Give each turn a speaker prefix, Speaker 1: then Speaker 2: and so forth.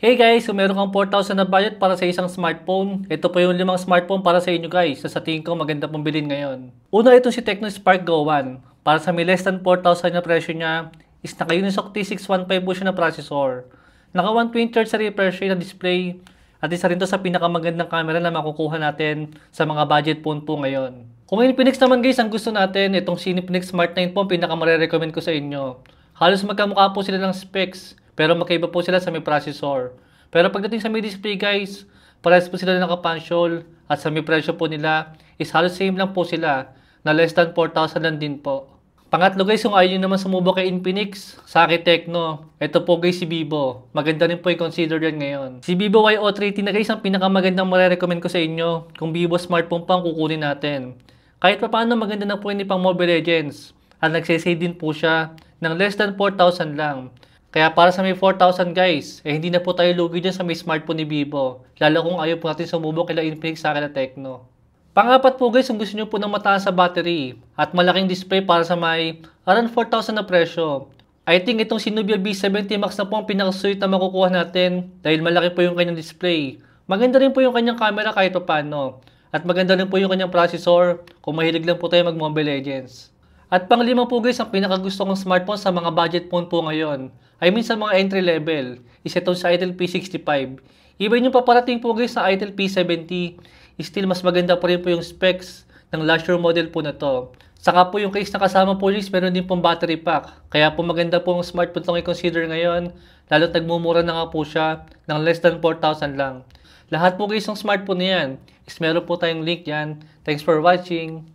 Speaker 1: Hey guys, kung meron kang 4,000 na budget para sa isang smartphone, ito po yung 5 smartphone para sa inyo guys na sa tingin ko maganda pong bilhin ngayon. Una, ito si Tecno Spark Go 1. Para sa may less than 4,000 na presyo niya, is naka-Unisoc T615 po siya na processor. Naka 120Hz sa refresh rate na display, at isa rin to sa pinakamagandang camera na makukuha natin sa mga budget phone po ngayon. Kung Infinix naman guys ang gusto natin, itong si Infinix Smart 9 po ang pinaka-recommend ko sa inyo. Halos magkamukha po sila ng specs, pero magkaiba po sila sa may processor. Pero pagdating sa may display guys, parehas po sila naka-punch-hole at sa may presyo po nila is halos same lang po sila na less than 4,000 lang din po. Pangatlo guys, kung ayaw nyo naman sumubok kay Infinix, sa akin Tecno, ito po guys si Vivo. Maganda rin po i-consider yan ngayon. Si Vivo Y-O3T na guys ang pinakamagandang marirecommend ko sa inyo kung Vivo smartphone pa ang kukunin natin. Kahit pa paano maganda na po yun pang Mobile Legends at nagsisave din po siya ng less than 4,000 lang. Kaya para sa may 4,000 guys, hindi na po tayo lugi dyan sa may smartphone ni Vivo. Lalo kung ayaw po natin sumubok kila Infinix sa akin na Tecno. Pangapat po guys, kung gusto nyo po ng mataas sa battery at malaking display para sa may around 4,000 na presyo. I think itong si Nubia B70 Max na po ang pinakasulit na makukuha natin dahil malaki po yung kanyang display. Maganda rin po yung kanyang camera kahit pa paano. At maganda rin po yung kanyang processor kung mahilig lang po tayo mag-Mobile Legends. At panglima po guys, ang pinakagusto kong smartphone sa mga budget phone po ngayon. I mean sa mga entry level, is itong sa Itel P65. Even yung paparating po guys sa Itel P70, still mas maganda pa rin po yung specs ng last year model po na to. Saka po yung case na kasama po guys, meron din pong battery pack. Kaya po maganda po ang smartphone itong i-consider ngayon, lalo't nagmumura na nga po siya ng less than 4,000 lang. Lahat po guys ng smartphone na yan, is meron po tayong link yan. Thanks for watching.